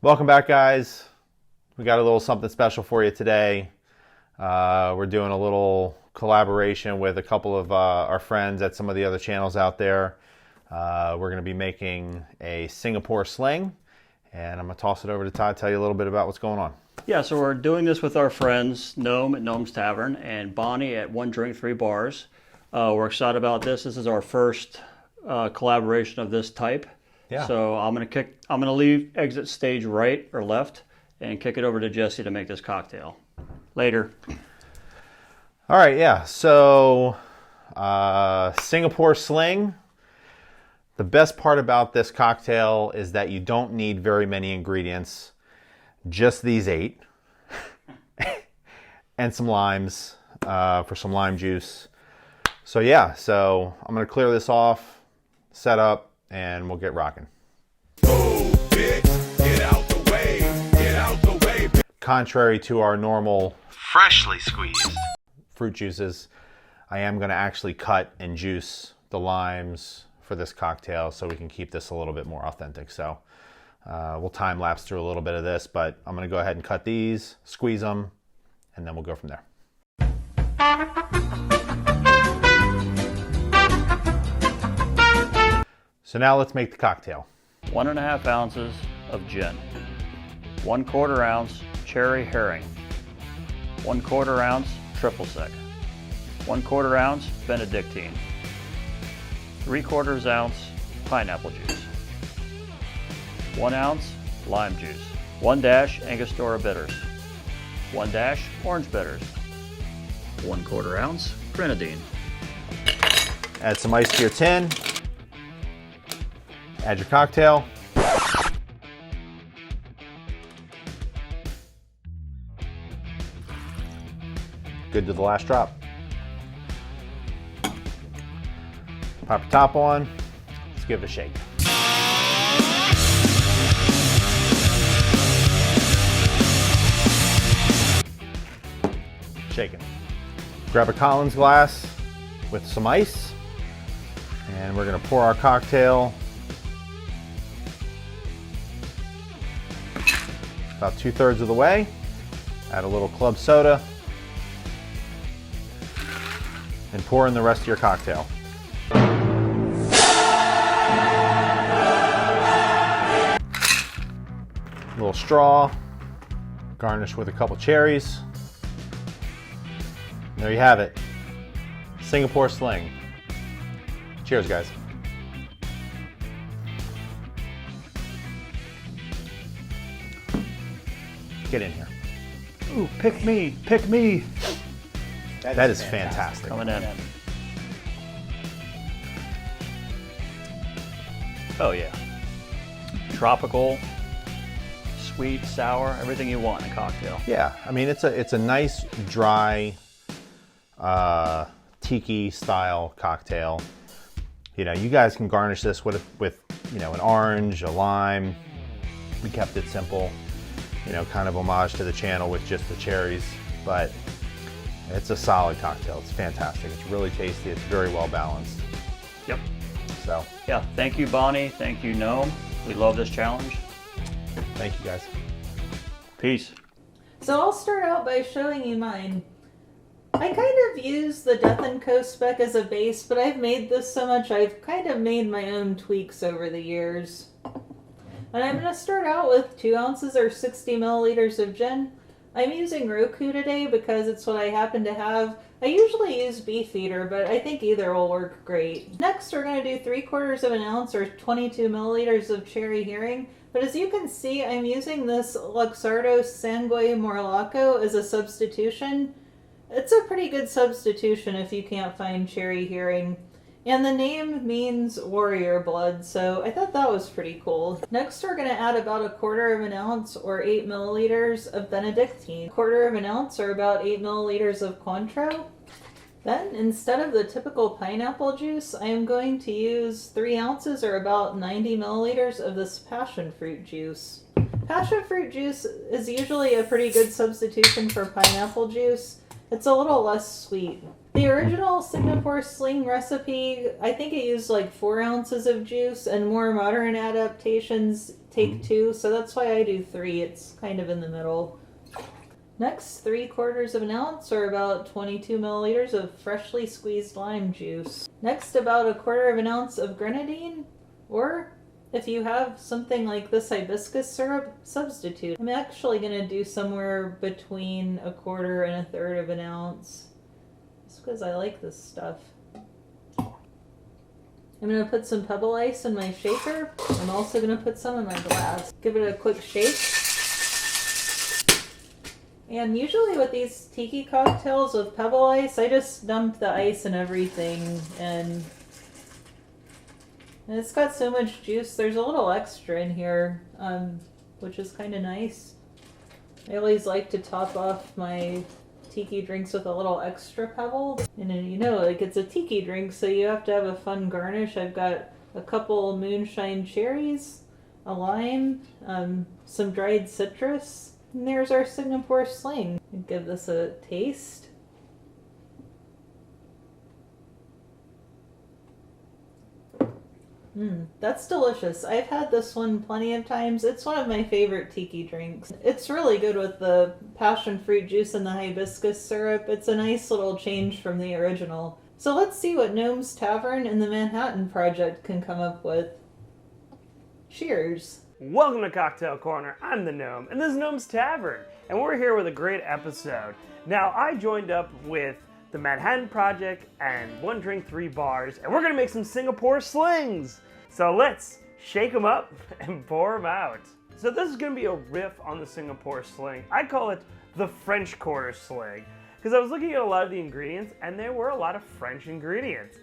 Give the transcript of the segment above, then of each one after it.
Welcome back, guys. We got a little something special for you today. We're doing a little collaboration with a couple of our friends at some of the other channels out there. We're going to be making a Singapore Sling, and I'm going to toss it over to Todd to tell you a little bit about what's going on. Yeah, so we're doing this with our friends Gnome at Gnome's Tavern and Bonnie at One Drink Three Bars. We're excited about this. This is our first collaboration of this type. Yeah. So I'm gonna leave exit stage right or left and kick it over to Jesse to make this cocktail. Later. All right, yeah. So Singapore Sling. The best part about this cocktail is that you don't need very many ingredients. Just these 8 and some limes for some lime juice. So yeah, so I'm gonna clear this off, set up, and we'll get rocking. Oh, bitch, get out the way, get out the way. Contrary to our normal freshly squeezed fruit juices, I am gonna actually cut and juice the limes for this cocktail so we can keep this a little bit more authentic. So we'll time lapse through a little bit of this, but I'm gonna go ahead and cut these, squeeze them, and then we'll go from there. So now let's make the cocktail. 1.5 ounces of gin. 1/4 ounce cherry herring. 1/4 ounce triple sec. 1/4 ounce Benedictine. 3/4 ounce pineapple juice. 1 ounce lime juice. 1 dash Angostura bitters. 1 dash orange bitters. 1/4 ounce grenadine. Add some ice to your tin. Add your cocktail. Good to the last drop. Pop your top on. Let's give it a shake. Shaking. Grab a Collins glass with some ice, and we're gonna pour our cocktail about 2/3 of the way. Add a little club soda, and pour in the rest of your cocktail. A little straw, garnish with a couple cherries. There you have it, Singapore Sling. Cheers, guys. Get in here. Ooh, pick me, pick me. That is fantastic. Coming in. Oh yeah. Tropical, sweet, sour, everything you want in a cocktail. Yeah, I mean it's a nice dry Tiki-style cocktail. You know, you guys can garnish this with you know, an orange, a lime. We kept it simple. You know, kind of homage to the channel with just the cherries, but it's a solid cocktail. It's fantastic. It's really tasty. It's very well balanced. Yep. So yeah, thank you, Bonnie. Thank you, Gnome. We love this challenge. thank you, guys. Peace. So I'll start out by showing you mine. I kind of use the Death & Co spec as a base, but I've made this so much I've kind of made my own tweaks over the years. And I'm going to start out with 2 ounces or 60 milliliters of gin. I'm using Roku today because it's what I happen to have. I usually use Beefeater, but I think either will work great. Next, we're going to do 3/4 of an ounce or 22 milliliters of cherry herring. But as you can see, I'm using this Luxardo Sangue Morlaco as a substitution. It's a pretty good substitution if you can't find cherry herring. And the name means warrior blood, so I thought that was pretty cool. Next, we're going to add about 1/4 of an ounce or 8 milliliters of Benedictine. 1/4 of an ounce or about 8 milliliters of Cointreau. Then, instead of the typical pineapple juice, I am going to use 3 ounces or about 90 milliliters of this passion fruit juice. Passion fruit juice is usually a pretty good substitution for pineapple juice. It's a little less sweet. The original Singapore Sling recipe, I think it used like 4 ounces of juice, and more modern adaptations take 2, so that's why I do 3. It's kind of in the middle. Next, 3/4 of an ounce, or about 22 milliliters of freshly squeezed lime juice. Next, about 1/4 of an ounce of grenadine, or if you have something like this hibiscus syrup, substitute. I'm actually going to do somewhere between 1/4 and 1/3 of an ounce, just because I like this stuff. I'm going to put some pebble ice in my shaker. I'm also going to put some in my glass. Give it a quick shake. And usually with these tiki cocktails with pebble ice, I just dump the ice and everything, and it's got so much juice. There's a little extra in here, which is kind of nice. I always like to top off my tiki drinks with a little extra pebble. And then, you know, like, it's a tiki drink, so you have to have a fun garnish. I've got a couple moonshine cherries, a lime, some dried citrus, and there's our Singapore Sling. Give this a taste. That's delicious. I've had this one plenty of times. It's one of my favorite tiki drinks. It's really good with the passion fruit juice and the hibiscus syrup. It's a nice little change from the original. So let's see what Gnome's Tavern and the Manhattan Project can come up with. Cheers. Welcome to Cocktail Corner. I'm the Gnome, and this is Gnome's Tavern, and we're here with a great episode. Now, I joined up with the Manhattan Project and One Drink 3 Bars, and we're gonna make some Singapore Slings. So let's shake them up and pour them out. So this is gonna be a riff on the Singapore Sling. I call it the French Quarter Sling, because I was looking at a lot of the ingredients, and there were a lot of French ingredients.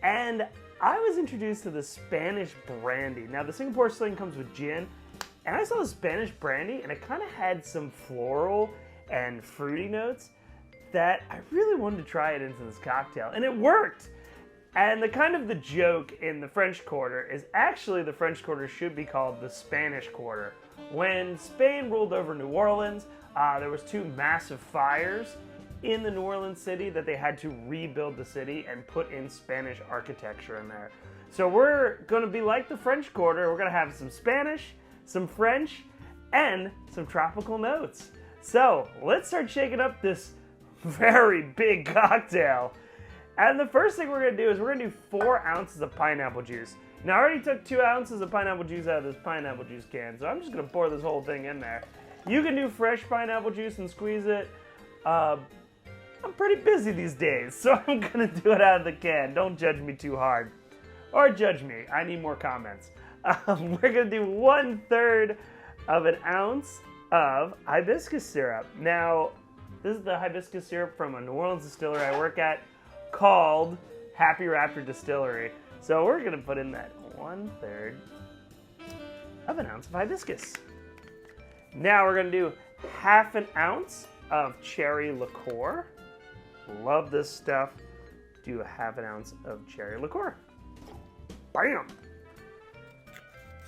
And I was introduced to the Spanish brandy. Now, the Singapore Sling comes with gin, and I saw the Spanish brandy, and it kind of had some floral and fruity notes that I really wanted to try it into this cocktail, and it worked. And the joke in the French Quarter is actually the French Quarter should be called the Spanish Quarter. When Spain ruled over New Orleans, there was 2 massive fires in the New Orleans city that they had to rebuild the city and put in Spanish architecture in there. So we're gonna be like the French Quarter. We're gonna have some Spanish, some French, and some tropical notes. So let's start shaking up this very big cocktail. And the first thing we're gonna do is we're gonna do 4 ounces of pineapple juice. Now, I already took 2 ounces of pineapple juice out of this pineapple juice can, so I'm just gonna pour this whole thing in there. You can do fresh pineapple juice and squeeze it. I'm pretty busy these days, so I'm gonna do it out of the can. Don't judge me too hard. Or judge me, I need more comments. We're gonna do 1/3 of an ounce of hibiscus syrup. Now, this is the hibiscus syrup from a New Orleans distillery I work at called Happy Raptor Distillery. So we're gonna put in that 1/3 of an ounce of hibiscus. Now we're gonna do 1/2 ounce of cherry liqueur. Love this stuff. Do 1/2 ounce of cherry liqueur. Bam!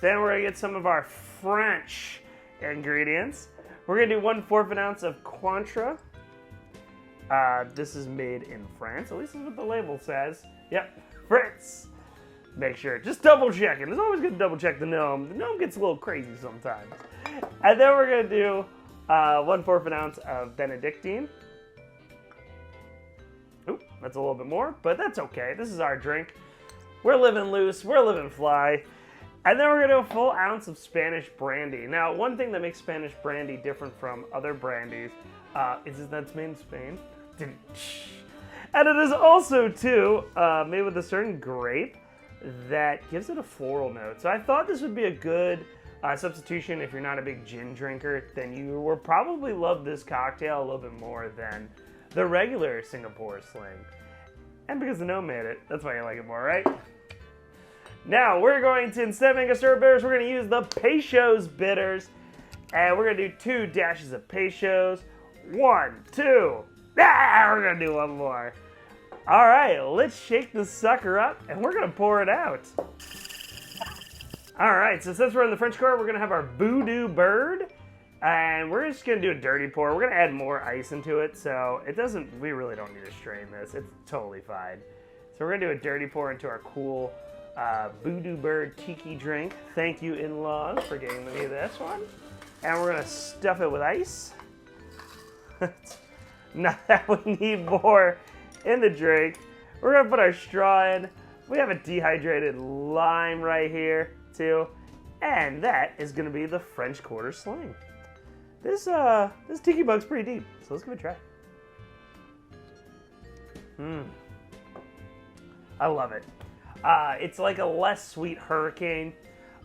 Then we're gonna get some of our French ingredients. We're gonna do 1/4 ounce of Cointreau. This is made in France. At least that's what the label says. Yep, France. Make sure, just double checking. It's always good to double check the gnome. The gnome gets a little crazy sometimes. And then we're gonna do 1/4 ounce of Benedictine. Oop, that's a little bit more, but that's okay. This is our drink. We're living loose, we're living fly. And then we're gonna do a full ounce of Spanish brandy. Now, one thing that makes Spanish brandy different from other brandies is that it's made in Spain. And it is also, too, made with a certain grape that gives it a floral note. So I thought this would be a good substitution if you're not a big gin drinker. Then you will probably love this cocktail a little bit more than the regular Singapore Sling. And because the gnome made it, that's why you like it more, right? Now, we're going to, instead of Angostura bitters, we're going to use the Peychaud's bitters. And we're going to do 2 dashes of Peychaud's. 1, 2. We're going to do 1 more. All right, let's shake this sucker up, and we're going to pour it out. All right, so since we're in the French Quarter, we're going to have our Voodoo Bird. And we're just going to do a dirty pour. We're going to add more ice into it, so we really don't need to strain this. It's totally fine. So we're going to do a dirty pour into our cool Voodoo Bird Tiki drink. Thank you, in-laws, for getting me this one. And we're gonna stuff it with ice. Now that we need more in the drink, we're gonna put our straw in. We have a dehydrated lime right here, too. And that is gonna be the French Quarter Sling. This tiki mug's pretty deep, so let's give it a try. I love it. It's like a less sweet hurricane.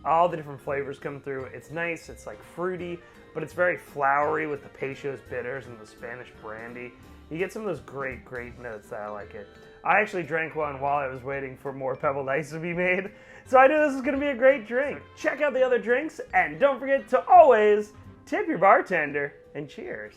All the different flavors come through. It's nice, it's like fruity, but it's very flowery with the Peychaud's bitters and the Spanish brandy. You get some of those great, great notes that I like it. I actually drank one while I was waiting for more pebbled ice to be made, so I knew this was gonna be a great drink. Check out the other drinks, and don't forget to always tip your bartender, and cheers.